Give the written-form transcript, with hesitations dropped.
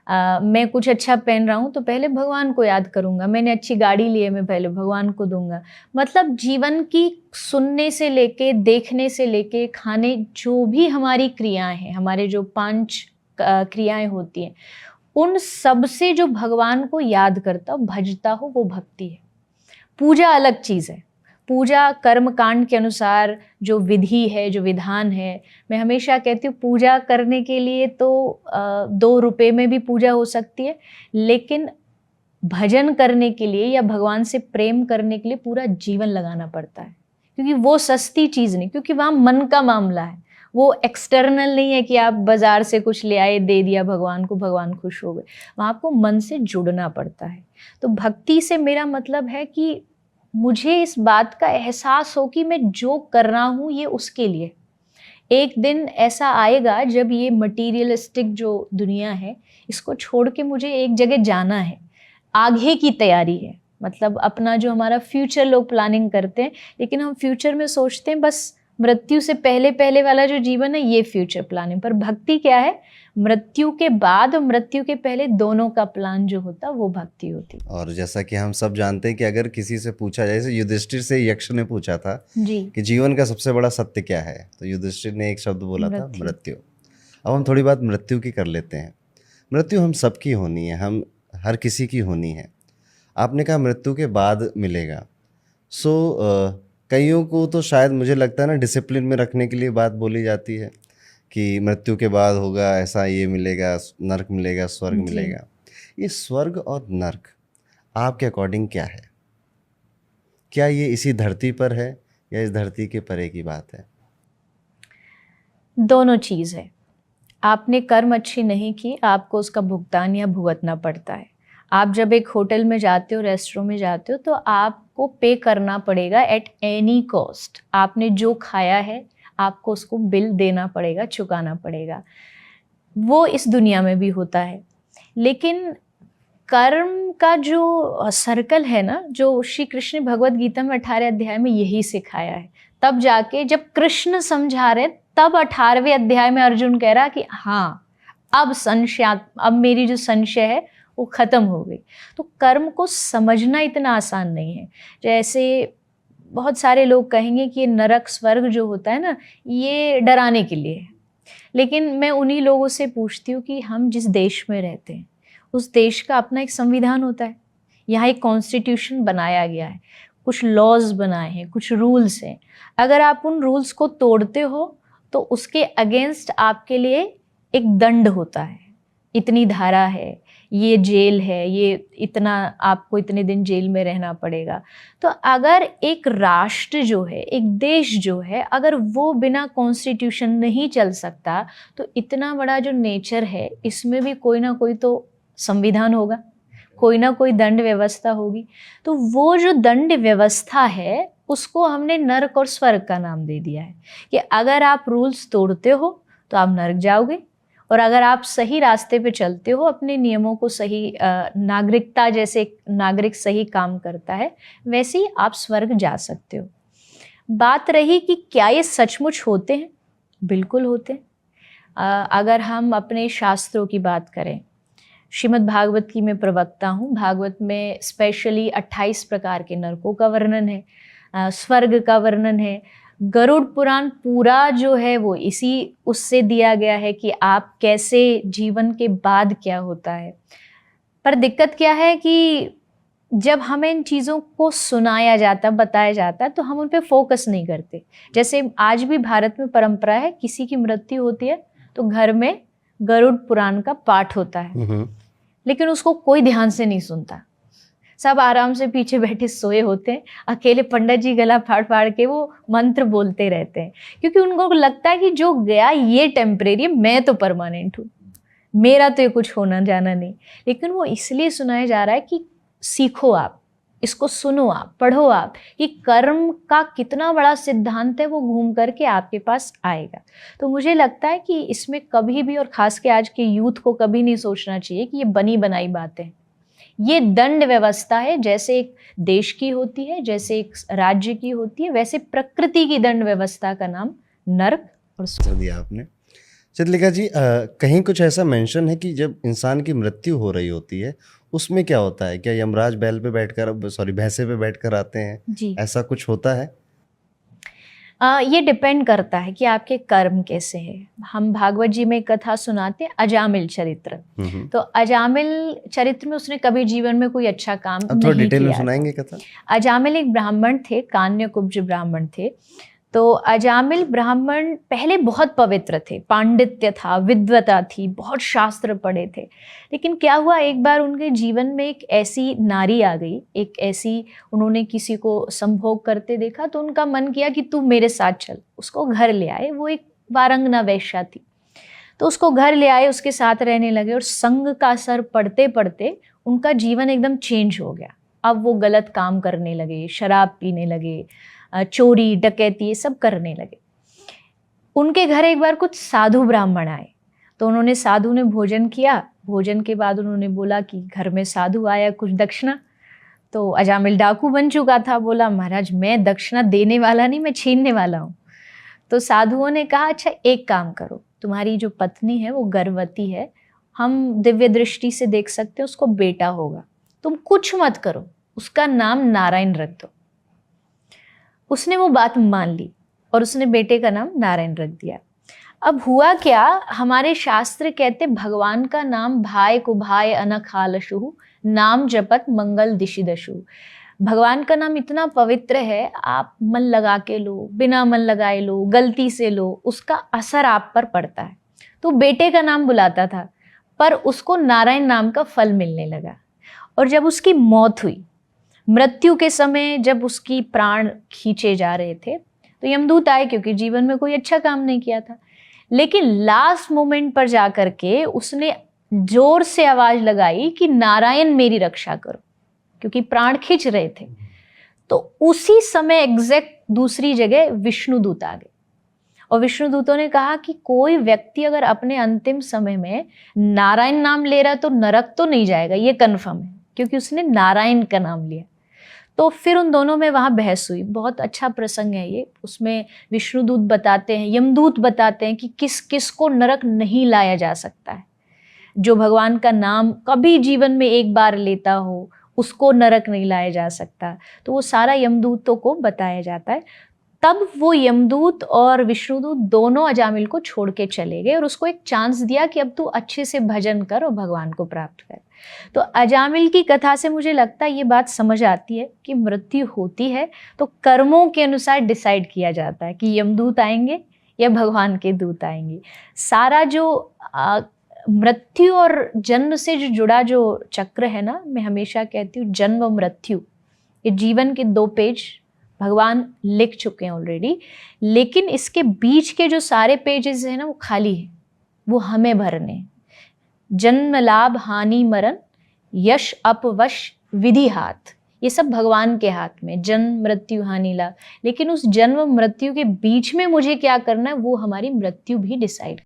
मैं कुछ अच्छा पहन रहा हूँ तो पहले भगवान को याद करूँगा, मैंने अच्छी गाड़ी ली है मैं पहले भगवान को दूंगा। मतलब जीवन की सुनने से लेके, देखने से लेके, खाने, जो भी हमारी क्रियाएं हैं, हमारे जो 5 क्रियाएं होती हैं, उन सब से जो भगवान को याद करता हो, भजता हो, वो भक्ति है। पूजा अलग चीज़ है। पूजा कर्म कांड के अनुसार जो विधि है, जो विधान है, मैं हमेशा कहती हूँ पूजा करने के लिए तो 2 रुपए में भी पूजा हो सकती है, लेकिन भजन करने के लिए या भगवान से प्रेम करने के लिए पूरा जीवन लगाना पड़ता है, क्योंकि वो सस्ती चीज़ नहीं, क्योंकि वहाँ मन का मामला है। वो एक्सटर्नल नहीं है कि आप बाजार से कुछ ले आए, दे दिया भगवान को, भगवान खुश हो गए। वहाँ आपको मन से जुड़ना पड़ता है। तो भक्ति से मेरा मतलब है कि मुझे इस बात का एहसास हो कि मैं जो कर रहा हूँ ये उसके लिए। एक दिन ऐसा आएगा जब ये मटीरियलिस्टिक जो दुनिया है, इसको छोड़ के मुझे एक जगह जाना है, आगे की तैयारी है। मतलब अपना जो हमारा फ्यूचर लोग प्लानिंग करते हैं, लेकिन हम फ्यूचर में सोचते हैं बस मृत्यु से पहले पहले वाला जो जीवन है ये फ्यूचर प्लानिंग। पर भक्ति क्या है? मृत्यु के बाद और मृत्यु के पहले दोनों का प्लान जो होता वो भक्ति होती। और जैसा कि हम सब जानते हैं कि अगर किसी से पूछा जाए, जैसे युधिष्ठिर से यक्ष ने पूछा था जी कि जीवन का सबसे बड़ा सत्य क्या है, तो युधिष्ठिर ने एक शब्द बोला था, मृत्यु। मृत्यु। अब हम थोड़ी बात मृत्यु की कर लेते हैं। मृत्यु हम सबकी होनी है, हम हर किसी की होनी है। आपने कहा मृत्यु के बाद मिलेगा। कईयों को तो शायद मुझे लगता है ना डिसिप्लिन में रखने के लिए बात बोली जाती है कि मृत्यु के बाद होगा ऐसा, ये मिलेगा, नर्क मिलेगा, स्वर्ग मिलेगा। ये स्वर्ग और नर्क आपके अकॉर्डिंग क्या है? क्या ये इसी धरती पर है या इस धरती के परे की बात है? दोनों चीज़ है। आपने कर्म अच्छी नहीं की, आपको उसका भुगतान या भुगतना पड़ता है। आप जब एक होटल में जाते हो, रेस्टोरेंट में जाते हो, तो आपको पे करना पड़ेगा एट एनी कॉस्ट। आपने जो खाया है आपको उसको बिल देना पड़ेगा, चुकाना पड़ेगा। वो इस दुनिया में भी होता है। लेकिन कर्म का जो सर्कल है ना, जो श्री कृष्ण ने भगवत गीता में 18 अध्याय में यही सिखाया है। तब जाके जब कृष्ण समझा रहे, तब 18वें अध्याय में अर्जुन कह रहा कि हाँ अब मेरी जो संशय है वो खत्म हो गई। तो कर्म को समझना इतना आसान नहीं है। जैसे बहुत सारे लोग कहेंगे कि ये नरक स्वर्ग जो होता है ना, ये डराने के लिए है। लेकिन मैं उन्हीं लोगों से पूछती हूँ कि हम जिस देश में रहते हैं, उस देश का अपना एक संविधान होता है। यहाँ एक कॉन्स्टिट्यूशन बनाया गया है, कुछ लॉज बनाए हैं, कुछ रूल्स हैं। अगर आप उन रूल्स को तोड़ते हो तो उसके अगेंस्ट आपके लिए एक दंड होता है। इतनी धारा है, ये जेल है, ये इतना, आपको इतने दिन जेल में रहना पड़ेगा। तो अगर एक राष्ट्र जो है, एक देश जो है, अगर वो बिना कॉन्स्टिट्यूशन नहीं चल सकता, तो इतना बड़ा जो नेचर है इसमें भी कोई ना कोई तो संविधान होगा, कोई ना कोई दंड व्यवस्था होगी। तो वो जो दंड व्यवस्था है उसको हमने नरक और स्वर्ग का नाम दे दिया है कि अगर आप रूल्स तोड़ते हो तो आप नरक जाओगे, और अगर आप सही रास्ते पे चलते हो, अपने नियमों को सही, नागरिकता जैसे नागरिक सही काम करता है वैसे ही आप स्वर्ग जा सकते हो। बात रही कि क्या ये सचमुच होते हैं? बिल्कुल होते हैं। अगर हम अपने शास्त्रों की बात करें, श्रीमद् भागवत की मैं प्रवक्ता हूँ। भागवत में स्पेशली 28 प्रकार के नरकों का वर्णन है, स्वर्ग का वर्णन है। गरुड़ पुराण पूरा जो है वो इसी उससे दिया गया है कि आप कैसे, जीवन के बाद क्या होता है। पर दिक्कत क्या है कि जब हमें इन चीज़ों को सुनाया जाता, बताया जाता, तो हम उन पे फोकस नहीं करते। जैसे आज भी भारत में परंपरा है, किसी की मृत्यु होती है तो घर में गरुड़ पुराण का पाठ होता है, लेकिन उसको कोई ध्यान से नहीं सुनता। सब आराम से पीछे बैठे सोए होते हैं, अकेले पंडित जी गला फाड़ फाड़ के वो मंत्र बोलते रहते हैं, क्योंकि उनको लगता है कि जो गया ये टेम्परेरी, मैं तो परमानेंट हूँ, मेरा तो ये कुछ होना जाना नहीं। लेकिन वो इसलिए सुनाया जा रहा है कि सीखो, आप इसको सुनो, आप पढ़ो, आप कि कर्म का कितना बड़ा सिद्धांत है, वो घूम करके आपके पास आएगा। तो मुझे लगता है कि इसमें कभी भी, और खास के आज के यूथ को कभी नहीं सोचना चाहिए कि ये बनी बनाई बातें। ये दंड व्यवस्था है, जैसे एक देश की होती है, जैसे एक राज्य की होती है, वैसे प्रकृति की दंड व्यवस्था का नाम नर्क और स्वर्ग दिया आपने। चित्रलेखा जी, कहीं कुछ ऐसा मेंशन है कि जब इंसान की मृत्यु हो रही होती है उसमें क्या होता है? क्या यमराज बैल पे बैठकर, सॉरी, भैंसे पे बैठकर आते हैं? जी। ऐसा कुछ होता है? ये डिपेंड करता है कि आपके कर्म कैसे हैं। हम भागवत जी में एक कथा सुनाते हैं, अजामिल चरित्र। तो अजामिल चरित्र में उसने कभी जीवन में कोई अच्छा काम अब थोड़ा नहीं डिटेल में किया था। सुनाएंगे कथा? अजामिल एक ब्राह्मण थे, कान्यकुब्ज ब्राह्मण थे। तो अजामिल ब्राह्मण पहले बहुत पवित्र थे, पांडित्य था, विद्वता थी, बहुत शास्त्र पढ़े थे। लेकिन क्या हुआ, एक बार उनके जीवन में एक ऐसी नारी आ गई, एक ऐसी, उन्होंने किसी को संभोग करते देखा तो उनका मन किया कि तू मेरे साथ चल। उसको घर ले आए, वो एक वारंगना वैश्या थी। तो उसको घर ले आए, उसके साथ रहने लगे और संग का असर पढ़ते पढ़ते उनका जीवन एकदम चेंज हो गया। अब वो गलत काम करने लगे, शराब पीने लगे, चोरी डकैती ये सब करने लगे। उनके घर एक बार कुछ साधु ब्राह्मण आए, तो उन्होंने, साधु ने भोजन किया। भोजन के बाद उन्होंने बोला कि घर में साधु आया, कुछ दक्षिणा। तो अजामिल डाकू बन चुका था, बोला महाराज मैं दक्षिणा देने वाला नहीं, मैं छीनने वाला हूँ। तो साधुओं ने कहा अच्छा एक काम करो, तुम्हारी जो पत्नी है वो गर्भवती है, हम दिव्य दृष्टि से देख सकते हैं, उसको बेटा होगा, तुम कुछ मत करो, उसका नाम नारायण रख दो। उसने वो बात मान ली और उसने बेटे का नाम नारायण रख दिया। अब हुआ क्या, हमारे शास्त्र कहते भगवान का नाम भाई को भाई अनख आलशु, नाम जपत मंगल दिशि दशु। भगवान का नाम इतना पवित्र है, आप मन लगा के लो, बिना मन लगाए लो, गलती से लो, उसका असर आप पर पड़ता है। तो बेटे का नाम बुलाता था, पर उसको नारायण नाम का फल मिलने लगा। और जब उसकी मौत हुई, मृत्यु के समय जब उसकी प्राण खींचे जा रहे थे, तो यमदूत आए, क्योंकि जीवन में कोई अच्छा काम नहीं किया था। लेकिन लास्ट मोमेंट पर जाकर के उसने जोर से आवाज लगाई कि नारायण मेरी रक्षा करो, क्योंकि प्राण खींच रहे थे। तो उसी समय एग्जैक्ट दूसरी जगह विष्णुदूत आ गए और विष्णुदूतों ने कहा कि कोई व्यक्ति अगर अपने अंतिम समय में नारायण नाम ले रहा है तो नरक तो नहीं जाएगा, ये कन्फर्म है, क्योंकि उसने नारायण का नाम लिया। तो फिर उन दोनों में वहां बहस हुई। बहुत अच्छा प्रसंग है ये। उसमें विष्णुदूत बताते हैं, यमदूत बताते हैं कि किस किस को नरक नहीं लाया जा सकता है। जो भगवान का नाम कभी जीवन में एक बार लेता हो उसको नरक नहीं लाया जा सकता। तो वो सारा यमदूतों को बताया जाता है। तब वो यमदूत और विष्णुदूत दोनों अजामिल को छोड़ के चले गए और उसको एक चांस दिया कि अब तू अच्छे से भजन कर और भगवान को प्राप्त कर। तो अजामिल की कथा से मुझे लगता है ये बात समझ आती है कि मृत्यु होती है तो कर्मों के अनुसार डिसाइड किया जाता है कि यमदूत आएंगे या भगवान के दूत आएंगे। सारा जो मृत्यु और जन्म से जो जुड़ा जो चक्र है ना, मैं हमेशा कहती हूँ जन्म मृत्यु, ये जीवन के 2 पेज भगवान लिख चुके हैं ऑलरेडी, लेकिन इसके बीच के जो सारे पेजेस हैं ना वो खाली है, वो हमें भरने। जन्म लाभ हानि मरण, यश अपवश विधि हाथ, ये सब भगवान के हाथ में, जन्म मृत्यु हानि लाभ। लेकिन उस जन्म मृत्यु के बीच में मुझे क्या करना है वो हमारी मृत्यु भी डिसाइड